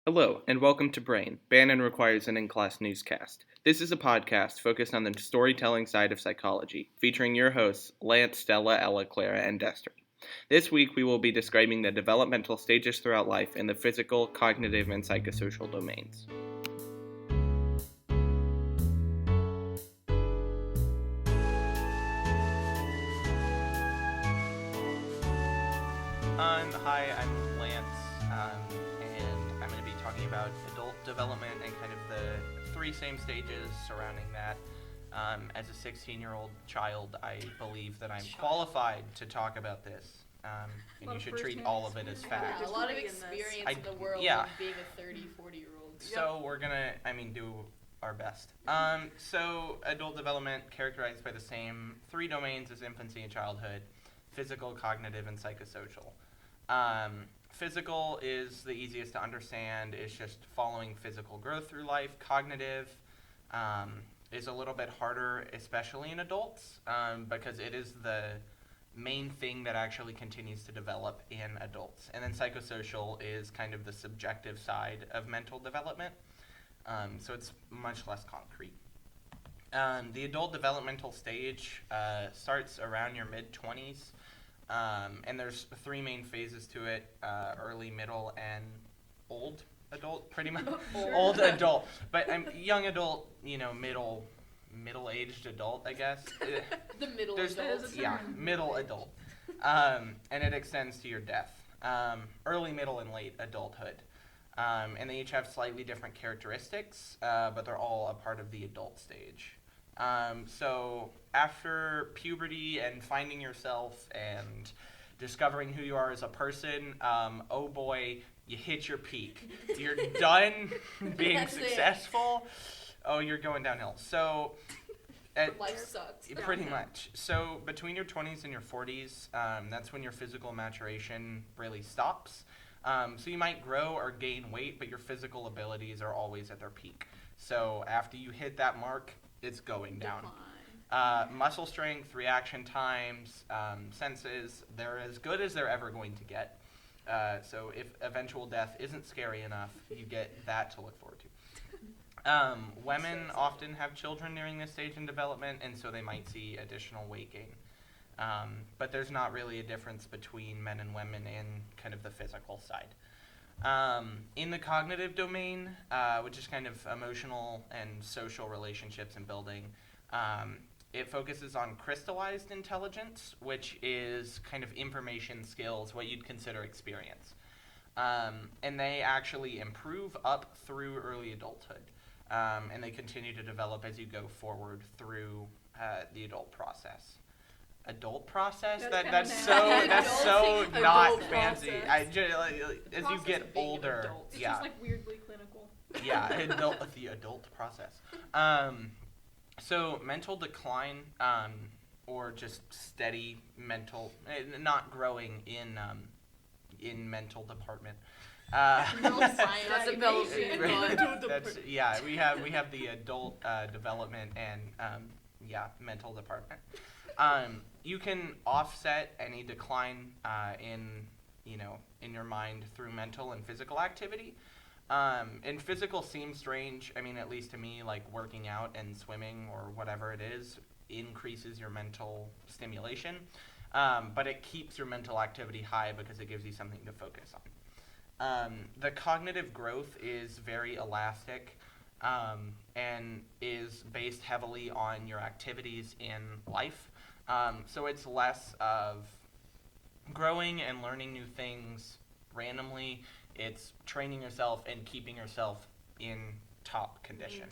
Hello, and welcome to B.R.A.I.N requires an in-class newscast. This is a podcast focused on the storytelling side of psychology, featuring your hosts, Lance, Stella, Ella, Clara, and Destry. This week, we will be describing the developmental stages throughout life in the physical, cognitive, and psychosocial domains. Hi, I'm Lance, and I'm going to be talking about adult development and kind of the three same stages surrounding that. As a 16-year-old child, I believe that I'm qualified to talk about this, and you should treat all of it as fact. Yeah, a lot of experience in the world yeah. of being a 40-year-old. So we're going to, do our best. So adult development characterized by the same three domains as infancy and childhood: physical, cognitive, and psychosocial. Physical is the easiest to understand. It's just following physical growth through life. Cognitive is a little bit harder, especially in adults, because it is the main thing that actually continues to develop in adults. And then psychosocial is kind of the subjective side of mental development, so it's much less concrete. The adult developmental stage starts around your mid-20s. And there's three main phases to it: early, middle, and old adult, pretty much. Old adult, but young adult, middle-aged adult, I guess. The middle adult. Yeah, middle adult, and it extends to your death. Early, middle, and late adulthood, and they each have slightly different characteristics, but they're all a part of the adult stage. So after puberty and finding yourself and discovering who you are as a person, oh boy, you hit your peak. You're done being successful. Oh, you're going downhill. So life sucks. Pretty much. So between your 20s and your 40s, that's when your physical maturation really stops. So you might grow or gain weight, but your physical abilities are always at their peak. So after you hit that mark, it's going down. Muscle strength, reaction times, senses, they're as good as they're ever going to get. So if eventual death isn't scary enough, you get that to look forward to. Women often have children during this stage in development, and so they might see additional weight gain. But there's not really a difference between men and women in kind of the physical side. In the cognitive domain, which is kind of emotional and social relationships and building, it focuses on crystallized intelligence, which is kind of information skills, what you'd consider experience. And they actually improve up through early adulthood, and they continue to develop as you go forward through the adult process. Adult process? That's so not fancy. As you get older, it's just like weirdly clinical. Yeah, the adult process. So mental decline, or just steady mental, not growing in mental department. That's we have the adult development and mental department. You can offset any decline in your mind through mental and physical activity. And physical seems strange. I mean, at least to me, like working out and swimming or whatever it is increases your mental stimulation. But it keeps your mental activity high because it gives you something to focus on. The cognitive growth is very elastic, and is based heavily on your activities in life. So it's less of growing and learning new things randomly. It's training yourself and keeping yourself in top condition.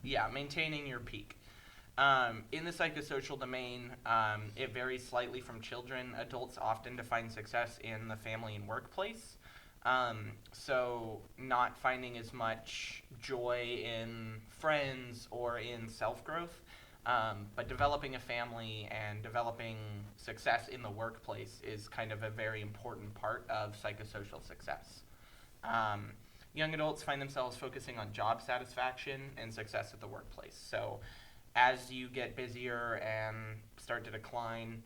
Maintaining your peak. In the psychosocial domain, it varies slightly from children. Adults often define success in the family and workplace. So not finding as much joy in friends or in self-growth. But developing a family and developing success in the workplace is kind of a very important part of psychosocial success. Young adults find themselves focusing on job satisfaction and success at the workplace. So as you get busier and start to decline,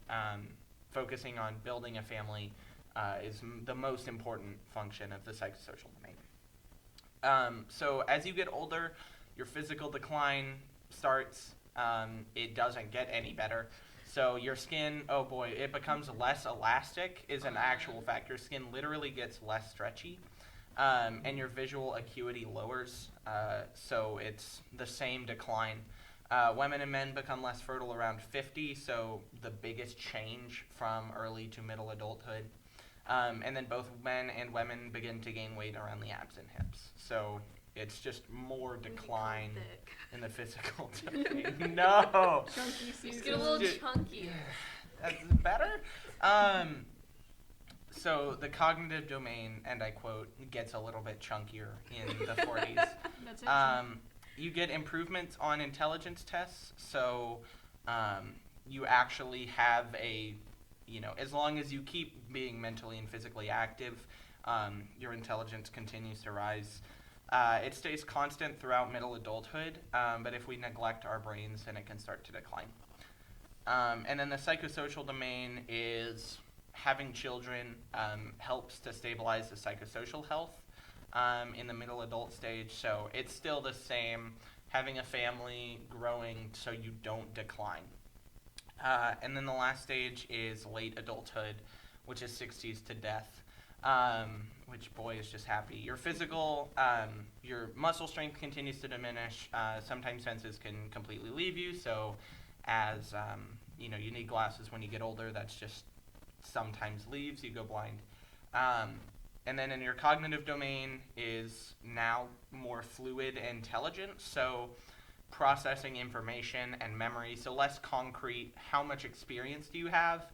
focusing on building a family is the most important function of the psychosocial domain. So as you get older, your physical decline starts. It doesn't get any better. So your skin, oh boy, it becomes less elastic is an actual fact. Your skin literally gets less stretchy. And your visual acuity lowers. So it's the same decline. Women and men become less fertile around 50, so the biggest change from early to middle adulthood. And then both men and women begin to gain weight around the abs and hips. So it's just more decline in the physical domain. No! Chunky Just get a little chunkier. That's better? So the cognitive domain, and I quote, gets a little bit chunkier in the 40s. That's it. You get improvements on intelligence tests, so you actually have as long as you keep being mentally and physically active, your intelligence continues to rise. It stays constant throughout middle adulthood, but if we neglect our brains, then it can start to decline. And then the psychosocial domain is having children helps to stabilize the psychosocial health in the middle adult stage. So it's still the same, having a family, growing so you don't decline. And then the last stage is late adulthood, which is 60s to death, which boy is just happy. Your physical, your muscle strength continues to diminish. Sometimes senses can completely leave you. So as you need glasses when you get older. That's just sometimes leaves. You go blind. And then in your cognitive domain is now more fluid intelligence. So processing information and memory, so less concrete, how much experience do you have,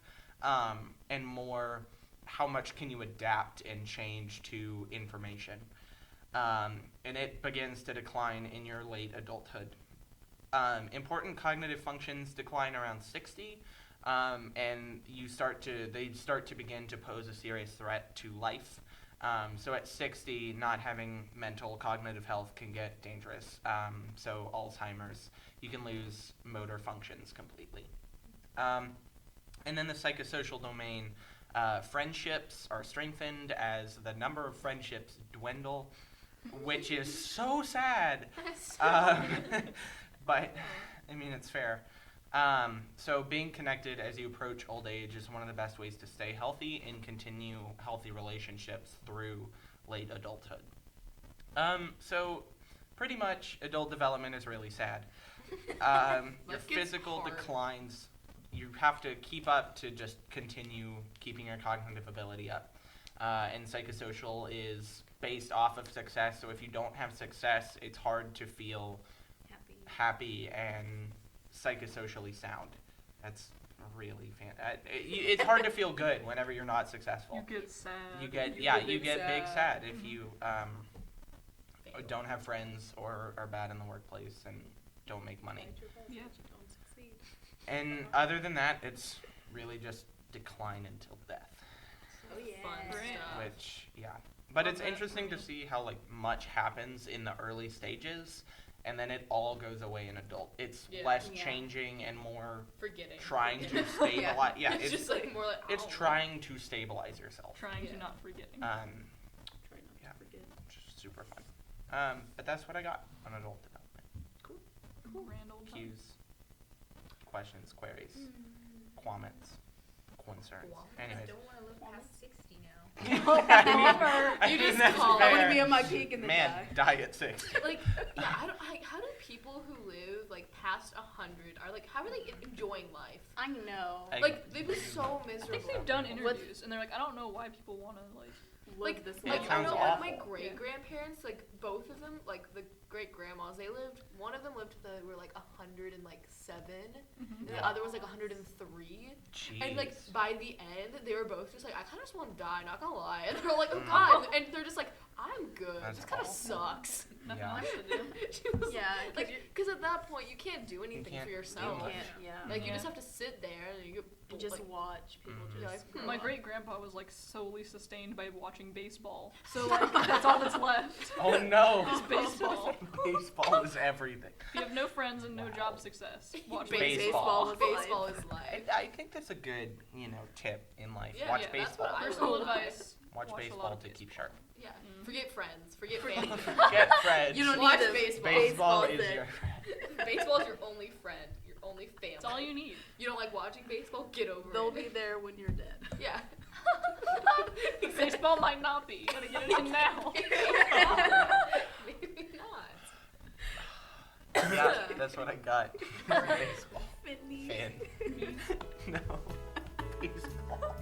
and more, how much can you adapt and change to information. And it begins to decline in your late adulthood. Important cognitive functions decline around 60, and they start to begin to pose a serious threat to life. So at 60, not having mental cognitive health can get dangerous. So Alzheimer's, you can lose motor functions completely. And then the psychosocial domain, friendships are strengthened as the number of friendships dwindle, which is so sad. But, I mean, it's fair. So being connected as you approach old age is one of the best ways to stay healthy and continue healthy relationships through late adulthood. So pretty much adult development is really sad. Your physical declines. You have to keep up to just continue keeping your cognitive ability up. And psychosocial is based off of success. So if you don't have success, it's hard to feel happy and psychosocially sound. That's really it's hard to feel good whenever you're not successful. You get sad. You get big sad if you don't have friends or are bad in the workplace and don't make money. Yeah. Don't succeed. And other than that, it's really just decline until death. Oh yeah. Fun stuff. Which but it's interesting to see how much happens in the early stages. And then it all goes away in adult. It's less changing and more forgetting. Trying to stabilize. It's just more like it's trying to stabilize yourself. Trying to not forgetting. Try not to forget. Which is super fun. But that's what I got on adult development. Cool. Randall. Cues, questions, queries, comments, concerns. Anyways. I don't want to live past 60 now. I You think just that's call. fair. I want to be on my peak in the Man, die. die at 6. How do people who live past 100 how are they enjoying life? I know. They'd be so I miserable. think they've done interviews, and they're like, I don't know why people want to Live this It life. I sounds know awful. my great grandparents, both of them, the great grandmas, one of them lived till they were 107, and the other was 103. Jeez. And by the end, they were both just I kind of just want to die, not gonna lie. And they're like, oh god, and they're just I'm good. That's This kind of awful. sucks. nothing Yeah. else to do. She was Yeah, because at that point you can't do anything can't for do yourself. much. You just have to sit there and you get just watch people Mhm. just. Yeah, My great grandpa was solely sustained by watching baseball, so that's all that's left. Oh no. Just baseball. Baseball is everything. If you have no friends and no job success, watch Baseball. Baseball is life. I think that's a good, tip in life. Yeah, Watch yeah, that's baseball. what I Personal would advice: Watch Watch a baseball lot of to keep baseball. sharp. Yeah. Mm. Forget friends. Forget family. Get friends. You don't Watch need to baseball. Baseball is there. your friend. Baseball is your only friend. Your only family. That's all you need. You don't like watching baseball? Get over They'll it. be there when you're dead. Yeah. Baseball might not be. Gotta get it in now. Maybe not. Yeah, that's what I got. Alright. Baseball. Finny. Fan. No. Baseball.